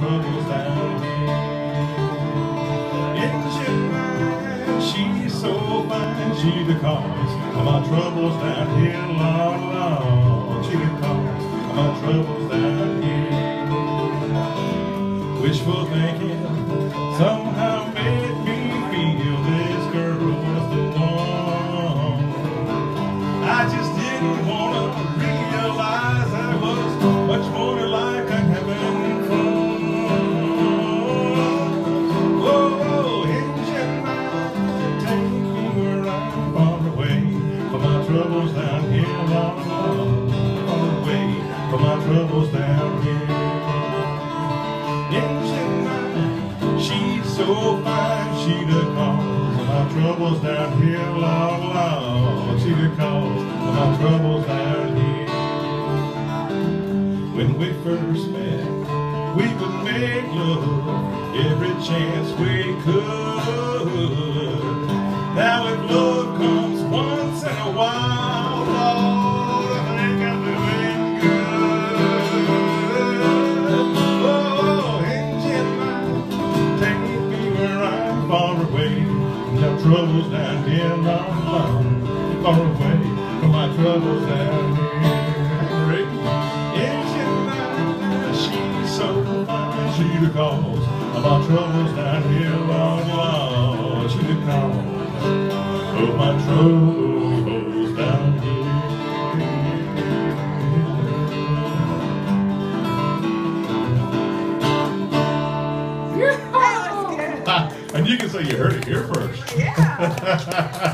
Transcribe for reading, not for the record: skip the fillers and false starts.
troubles down here. Engine man, she's so fine, she the cause of my troubles down here, Lord, Lord. She the cause of my troubles down here. Wishful thinking somehow made me feel this girl was the one. I just didn't want to realize I was much more like a having fun. Oh, engine man, take me where I'm far away from my troubles down here, Lord, far away from my troubles down here. Engine man, she's so fine, she the cause of my troubles down here, Lord, Lord. She the cause of my troubles down here. When we first met, we would make love every chance we could. Now if love comes once in a while, Lord, I think I'm doing good. Oh, engine man, take me where I'm far away from the troubles down here, Lord, Lord. Far away from my troubles down here. Engine man, she's so fine, she the cause of my troubles down here, Lord, Lord. She the cause of my troubles down here. That was good. And you can say you heard it here first. Yeah.